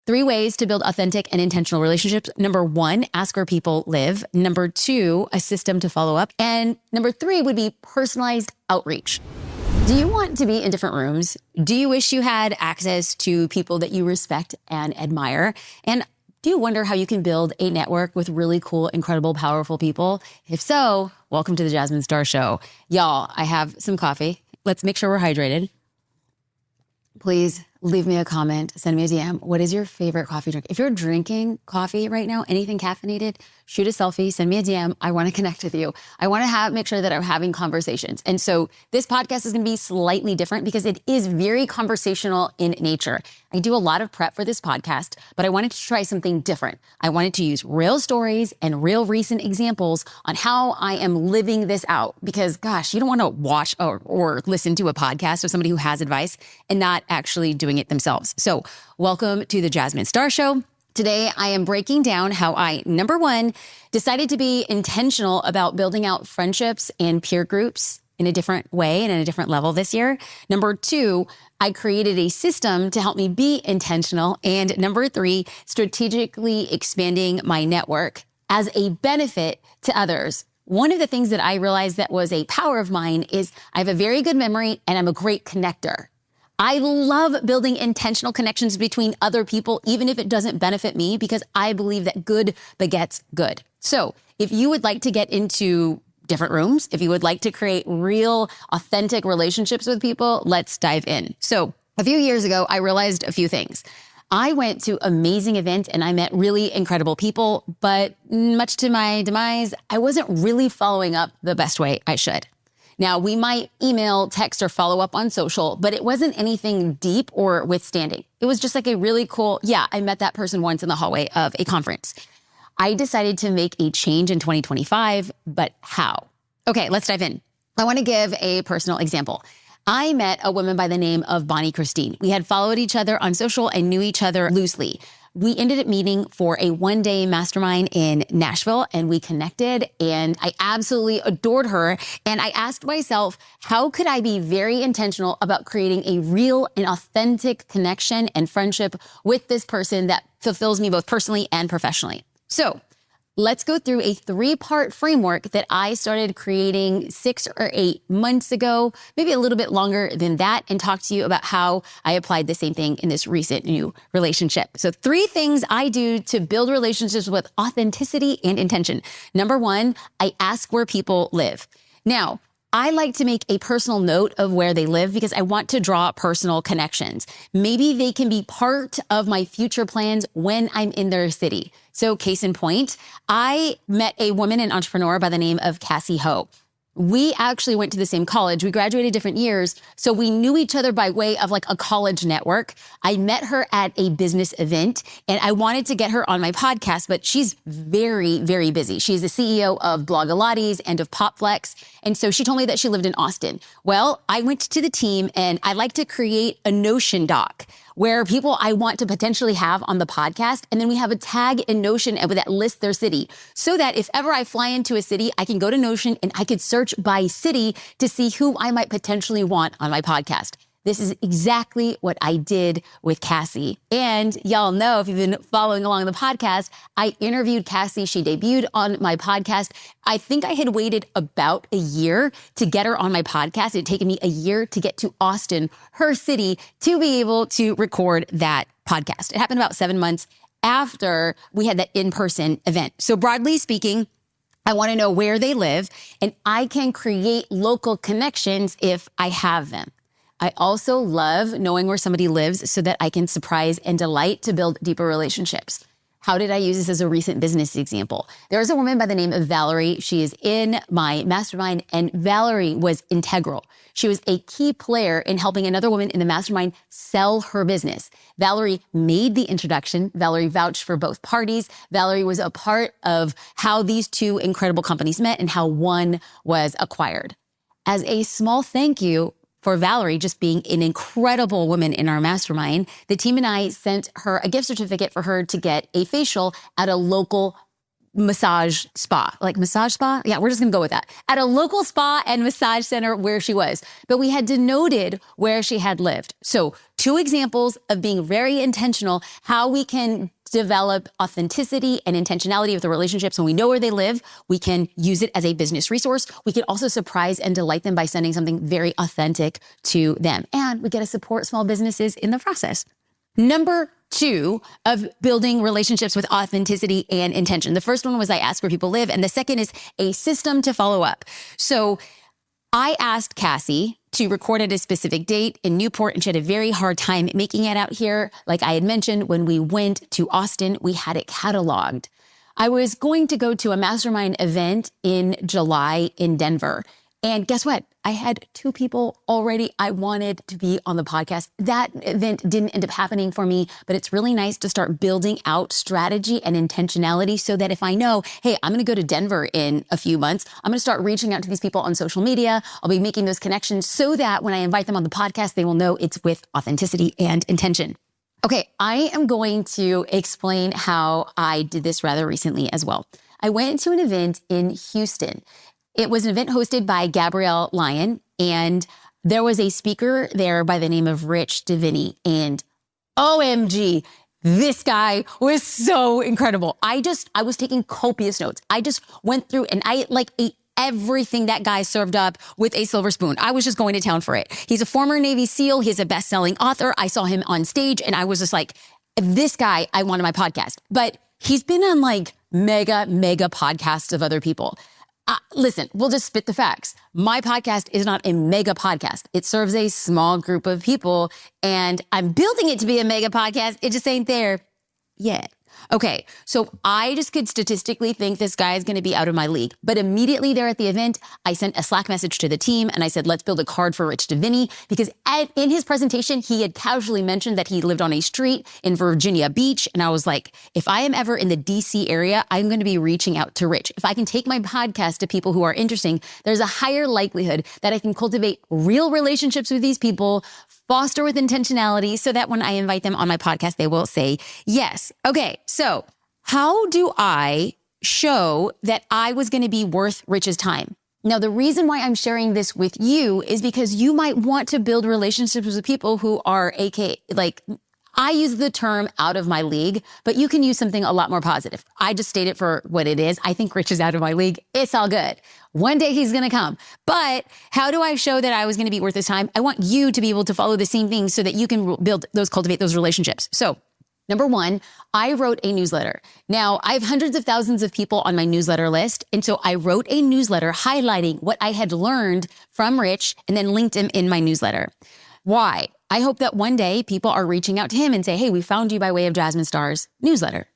3 ways to build authentic and intentional relationships. Number 1, ask where people live. Number 2, a system to follow up. And number 3 would be personalized outreach. Do you want to be in different rooms? Do you wish you had access to people that you respect and admire? And do you wonder how you can build a network with really cool, incredible, powerful people? If so, welcome to the Jasmine Star Show. Y'all, I have some coffee. Let's make sure we're hydrated. Please leave me a comment, send me a DM. What is your favorite coffee drink? If you're drinking coffee right now, anything caffeinated, shoot a selfie, send me a DM. I want to connect with you. I want to make sure that I'm having conversations. And so this podcast is going to be slightly different because it is very conversational in nature. I do a lot of prep for this podcast, but I wanted to try something different. I wanted to use real stories and real recent examples on how I am living this out because, gosh, you don't want to watch or listen to a podcast of somebody who has advice and not actually doing it themselves. So welcome to the Jasmine Star Show. Today, I am breaking down how I, number 1, decided to be intentional about building out friendships and peer groups in a different way and in a different level this year. Number 2, I created a system to help me be intentional. And number 3, strategically expanding my network as a benefit to others. One of the things that I realized that was a power of mine is I have a very good memory and I'm a great connector. I love building intentional connections between other people, even if it doesn't benefit me, because I believe that good begets good. So if you would like to get into different rooms, if you would like to create real, authentic relationships with people, let's dive in. So a few years ago, I realized a few things. I went to amazing events and I met really incredible people, but much to my demise, I wasn't really following up the best way I should. Now, we might email, text, or follow up on social, but it wasn't anything deep or withstanding. It was just like a really cool, I met that person once in the hallway of a conference. I decided to make a change in 2025, but how? Okay, let's dive in. I want to give a personal example. I met a woman by the name of Bonnie Christine. We had followed each other on social and knew each other loosely. We ended up meeting for a one-day mastermind in Nashville and we connected and I absolutely adored her. And I asked myself, how could I be very intentional about creating a real and authentic connection and friendship with this person that fulfills me both personally and professionally? So let's go through a 3-part framework that I started creating 6 or 8 months ago, maybe a little bit longer than that, and talk to you about how I applied the same thing in this recent new relationship. So 3 things I do to build relationships with authenticity and intention. Number 1, I ask where people live. Now, I like to make a personal note of where they live because I want to draw personal connections. Maybe they can be part of my future plans when I'm in their city. So case in point, I met a woman, an entrepreneur by the name of Cassey Ho. We actually went to the same college. We graduated different years, so we knew each other by way of like a college network. I met her at a business event and I wanted to get her on my podcast, but she's very, very busy. She's the CEO of Blogilates and of Popflex. And so she told me that she lived in Austin. Well, I went to the team and I like to create a Notion doc where people I want to potentially have on the podcast. And then we have a tag in Notion that lists their city so that if ever I fly into a city, I can go to Notion and I could search by city to see who I might potentially want on my podcast. This is exactly what I did with Cassey. And y'all know, if you've been following along the podcast, I interviewed Cassey. She debuted on my podcast. I think I had waited about a year to get her on my podcast. It had taken me a year to get to Austin, her city, to be able to record that podcast. It happened about 7 months after we had that in-person event. So broadly speaking, I want to know where they live, and I can create local connections if I have them. I also love knowing where somebody lives so that I can surprise and delight to build deeper relationships. How did I use this as a recent business example? There's a woman by the name of Valerie. She is in my mastermind, and Valerie was integral. She was a key player in helping another woman in the mastermind sell her business. Valerie made the introduction. Valerie vouched for both parties. Valerie was a part of how these 2 incredible companies met and how one was acquired. As a small thank you for Valerie just being an incredible woman in our mastermind, the team and I sent her a gift certificate for her to get a facial at a local massage spa, like massage spa. Yeah, we're just gonna go with that. At a local spa and massage center where she was. But we had denoted where she had lived. So 2 examples of being very intentional, how we can develop authenticity and intentionality of the relationships. When we know where they live, we can use it as a business resource. We can also surprise and delight them by sending something very authentic to them. And we get to support small businesses in the process. Number 2 of building relationships with authenticity and intention. The first one was I ask where people live. And the second is a system to follow up. So I asked Cassey to record at a specific date in Newport, and she had a very hard time making it out here. Like I had mentioned, when we went to Austin, we had it cataloged. I was going to go to a mastermind event in July in Denver. And guess what? I had 2 people already I wanted to be on the podcast. That event didn't end up happening for me, but it's really nice to start building out strategy and intentionality so that if I know, hey, I'm going to go to Denver in a few months, I'm going to start reaching out to these people on social media. I'll be making those connections so that when I invite them on the podcast, they will know it's with authenticity and intention. Okay, I am going to explain how I did this rather recently as well. I went to an event in Houston. It was an event hosted by Gabrielle Lyon, and there was a speaker there by the name of Rich Diviney. And OMG, this guy was so incredible. I was taking copious notes. I just went through and I ate everything that guy served up with a silver spoon. I was just going to town for it. He's a former Navy SEAL. He's a best-selling author. I saw him on stage and I was just like, this guy, I want on my podcast. But he's been on mega podcasts of other people. Listen, we'll just spit the facts. My podcast is not a mega podcast. It serves a small group of people, and I'm building it to be a mega podcast. It just ain't there yet. Okay, so I just could statistically think this guy is going to be out of my league. But immediately there at the event, I sent a Slack message to the team and I said, let's build a card for Rich Diviney, because in his presentation, he had casually mentioned that he lived on a street in Virginia Beach. And I was like, if I am ever in the DC area, I'm going to be reaching out to Rich. If I can take my podcast to people who are interesting, there's a higher likelihood that I can cultivate real relationships with these people, foster with intentionality so that when I invite them on my podcast, they will say yes. Okay, so how do I show that I was going to be worth Rich's time? Now, the reason why I'm sharing this with you is because you might want to build relationships with people who are I use the term out of my league, but you can use something a lot more positive. I just state it for what it is. I think Rich is out of my league. It's all good. One day he's going to come. But how do I show that I was going to be worth his time? I want you to be able to follow the same thing so that you can cultivate those relationships. So number 1, I wrote a newsletter. Now, I have hundreds of thousands of people on my newsletter list. And so I wrote a newsletter highlighting what I had learned from Rich and then linked him in my newsletter. Why? I hope that one day people are reaching out to him and say, hey, we found you by way of Jasmine Star's newsletter.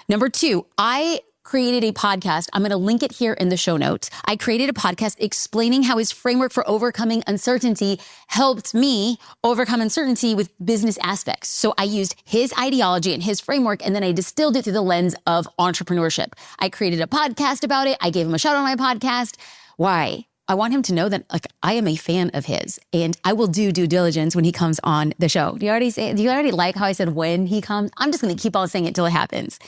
Number 2, I created a podcast. I'm going to link it here in the show notes. I created a podcast explaining how his framework for overcoming uncertainty helped me overcome uncertainty with business aspects. So I used his ideology and his framework, and then I distilled it through the lens of entrepreneurship. I created a podcast about it. I gave him a shout out on my podcast. Why? I want him to know that I am a fan of his and I will do due diligence when he comes on the show. Do you already like how I said when he comes? I'm just going to keep on saying it till it happens.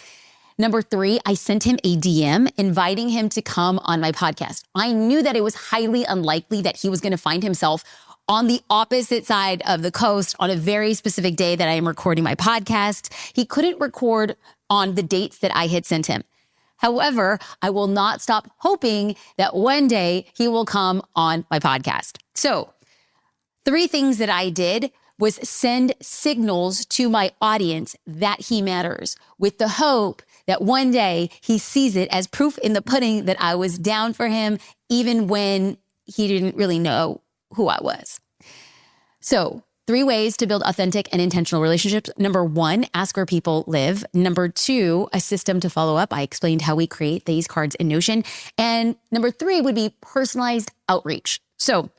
Number 3, I sent him a DM inviting him to come on my podcast. I knew that it was highly unlikely that he was going to find himself on the opposite side of the coast on a very specific day that I am recording my podcast. He couldn't record on the dates that I had sent him. However, I will not stop hoping that one day he will come on my podcast. So 3 things that I did was send signals to my audience that he matters with the hope that one day he sees it as proof in the pudding that I was down for him, even when he didn't really know who I was. So 3 ways to build authentic and intentional relationships. Number 1, ask where people live. Number 2, a system to follow up. I explained how we create these cards in Notion. And number 3 would be personalized outreach. So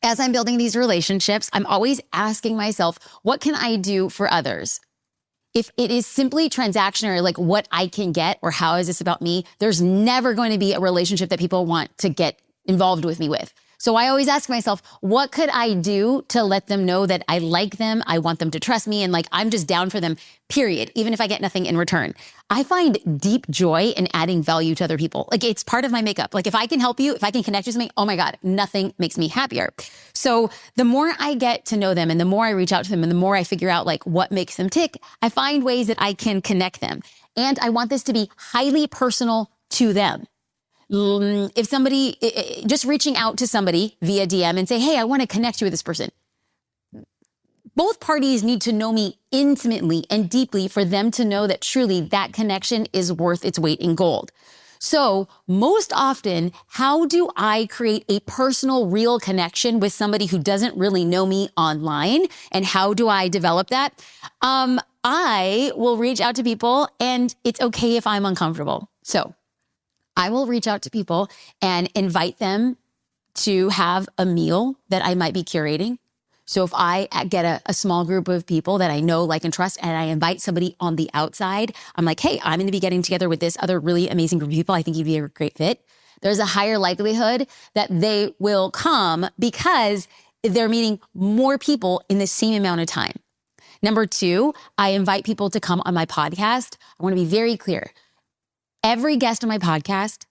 as I'm building these relationships, I'm always asking myself, what can I do for others? If it is simply transactional, like what I can get or how is this about me, there's never going to be a relationship that people want to get involved with me with. So I always ask myself, what could I do to let them know that I like them? I want them to trust me. And like, I'm just down for them, period. Even if I get nothing in return. I find deep joy in adding value to other people. Like it's part of my makeup. Like if I can help you, if I can connect with something, oh my God, nothing makes me happier. So the more I get to know them and the more I reach out to them and the more I figure out like what makes them tick, I find ways that I can connect them. And I want this to be highly personal to them. If somebody, just reaching out to somebody via DM and say, hey, I want to connect you with this person. Both parties need to know me intimately and deeply for them to know that truly that connection is worth its weight in gold. So most often, how do I create a personal, real connection with somebody who doesn't really know me online? And how do I develop that? I will reach out to people and it's okay if I'm uncomfortable. So I will reach out to people and invite them to have a meal that I might be curating. So if I get a small group of people that I know, like, and trust, and I invite somebody on the outside, I'm like, hey, I'm going to be getting together with this other really amazing group of people. I think you'd be a great fit. There's a higher likelihood that they will come because they're meeting more people in the same amount of time. Number two, I invite people to come on my podcast. I want to be very clear. Every guest on my podcast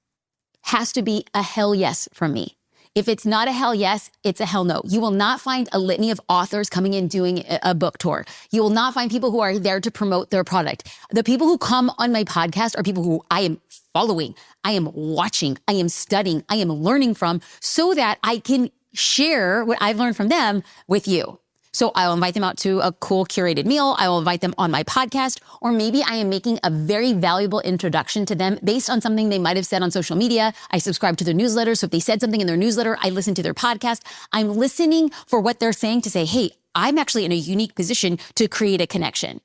has to be a hell yes from me. If it's not a hell yes, it's a hell no. You will not find a litany of authors coming in doing a book tour. You will not find people who are there to promote their product. The people who come on my podcast are people who I am following, I am watching, I am studying, I am learning from so that I can share what I've learned from them with you. So I'll invite them out to a cool curated meal. I will invite them on my podcast, or maybe I am making a very valuable introduction to them based on something they might have said on social media. I subscribe to their newsletter. So if they said something in their newsletter, I listen to their podcast. I'm listening for what they're saying to say, hey, I'm actually in a unique position to create a connection.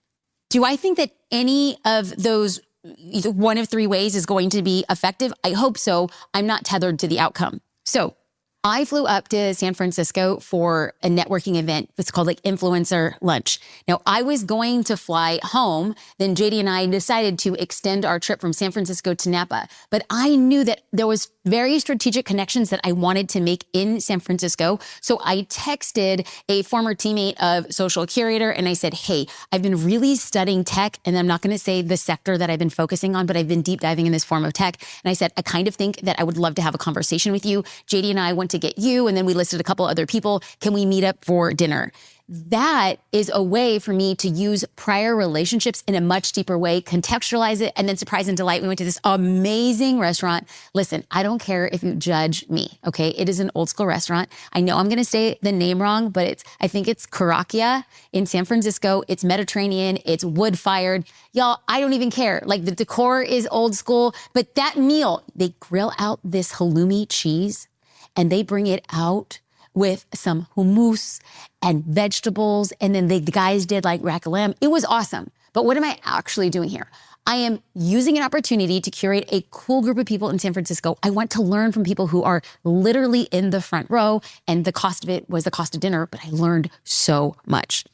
Do I think that any of those, either one of three ways is going to be effective? I hope so. I'm not tethered to the outcome. So I flew up to San Francisco for a networking event. It's called like Influencer Lunch. Now, I was going to fly home. Then JD and I decided to extend our trip from San Francisco to Napa. But I knew that there was very strategic connections that I wanted to make in San Francisco. So I texted a former teammate of Social Curator and I said, hey, I've been really studying tech, and I'm not going to say the sector that I've been focusing on, but I've been deep diving in this form of tech. And I said, I kind of think that I would love to have a conversation with you. JD and I went to get you, and then we listed a couple other people. Can we meet up for dinner? That is a way for me to use prior relationships in a much deeper way, contextualize it, and then surprise and delight. We went to this amazing restaurant. Listen, I don't care if you judge me, okay? It is an old school restaurant. I know I'm going to say the name wrong, but I think it's Karakia in San Francisco. It's Mediterranean. It's wood fired. Y'all, I don't even care. Like, the decor is old school, but that meal, they grill out this halloumi cheese and they bring it out with some hummus and vegetables. And then the guys did like rack of lamb. It was awesome. But what am I actually doing here? I am using an opportunity to curate a cool group of people in San Francisco. I want to learn from people who are literally in the front row, and the cost of it was the cost of dinner, but I learned so much.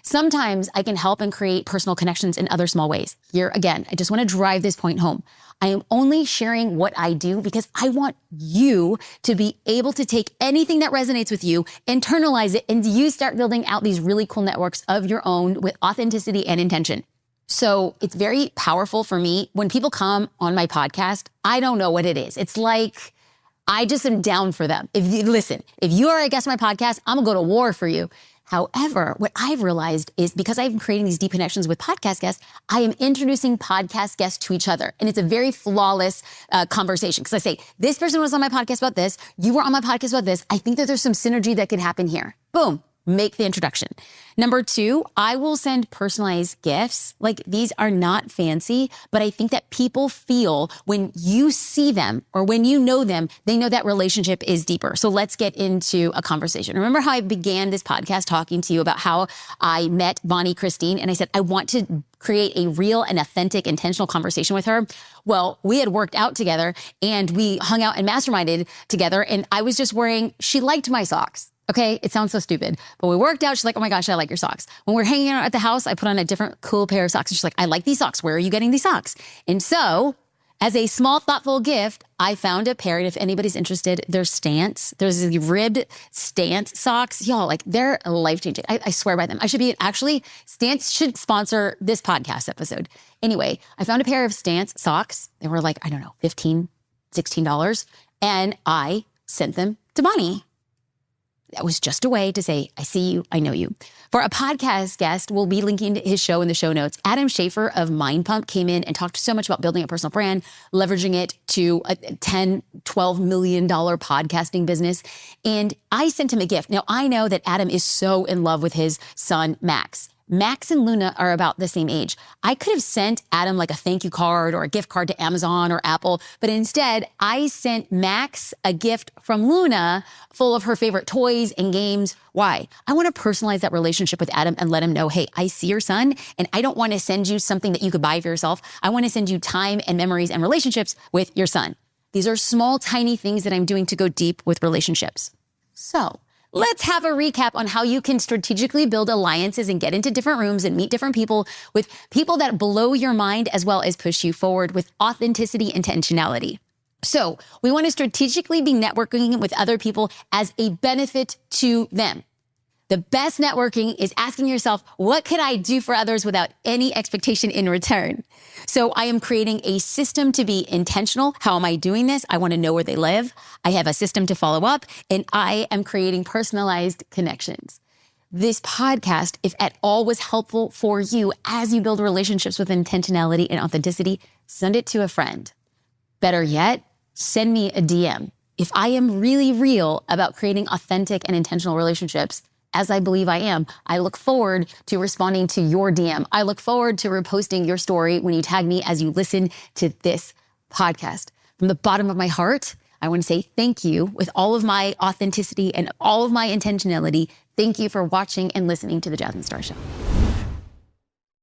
Sometimes I can help and create personal connections in other small ways. Here again, I just want to drive this point home. I am only sharing what I do because I want you to be able to take anything that resonates with you, internalize it, and you start building out these really cool networks of your own with authenticity and intention. So it's very powerful for me when people come on my podcast. I don't know what it is. It's like, I just am down for them. If you are a guest on my podcast, I'm gonna go to war for you. However, what I've realized is because I'm creating these deep connections with podcast guests, I am introducing podcast guests to each other. And it's a very flawless conversation. Because I say, this person was on my podcast about this. You were on my podcast about this. I think that there's some synergy that could happen here. Boom. Make the introduction. Number two, I will send personalized gifts. Like, these are not fancy, but I think that people feel when you see them or when you know them, they know that relationship is deeper. So let's get into a conversation. Remember how I began this podcast talking to you about how I met Bonnie Christine, and I said, I want to create a real and authentic, intentional conversation with her. Well, we had worked out together and we hung out and masterminded together, and I was just she liked my socks. Okay, it sounds so stupid, but we worked out. She's like, oh my gosh, I like your socks. When we're hanging out at the house, I put on a different cool pair of socks. And she's like, I like these socks. Where are you getting these socks? And so As a small, thoughtful gift, I found a pair, and if anybody's interested, they're Stance. There's these ribbed Stance socks. Y'all, like, they're life-changing. I swear by them. Actually, Stance should sponsor this podcast episode. Anyway, I found a pair of Stance socks. They were like, I don't know, $15, $16. And I sent them to Bonnie. That was just a way to say, I see you, I know you. For a podcast guest, we'll be linking to his show in the show notes. Adam Schafer of Mind Pump came in and talked so much about building a personal brand, leveraging it to a $10, $12 million podcasting business. And I sent him a gift. Now, I know that Adam is so in love with his son, Max. Max and Luna are about the same age. I could have sent Adam like a thank you card or a gift card to Amazon or Apple, but instead I sent Max a gift from Luna full of her favorite toys and games. Why? I want to personalize that relationship with Adam and let him know, hey, I see your son and I don't want to send you something that you could buy for yourself. I want to send you time and memories and relationships with your son. These are small, tiny things that I'm doing to go deep with relationships. So let's have a recap on how you can strategically build alliances and get into different rooms and meet different people with people that blow your mind as well as push you forward with authenticity and intentionality. So we want to strategically be networking with other people as a benefit to them. The best networking is asking yourself, what could I do for others without any expectation in return? So I am creating a system to be intentional. How am I doing this? I want to know where they live. I have a system to follow up, and I am creating personalized connections. This podcast, if at all was helpful for you as you build relationships with intentionality and authenticity, send it to a friend. Better yet, send me a DM. If I am really real about creating authentic and intentional relationships, as I believe I am, I look forward to responding to your DM. I look forward to reposting your story when you tag me as you listen to this podcast. From the bottom of my heart, I want to say thank you with all of my authenticity and all of my intentionality. Thank you for watching and listening to The Jasmine Star Show.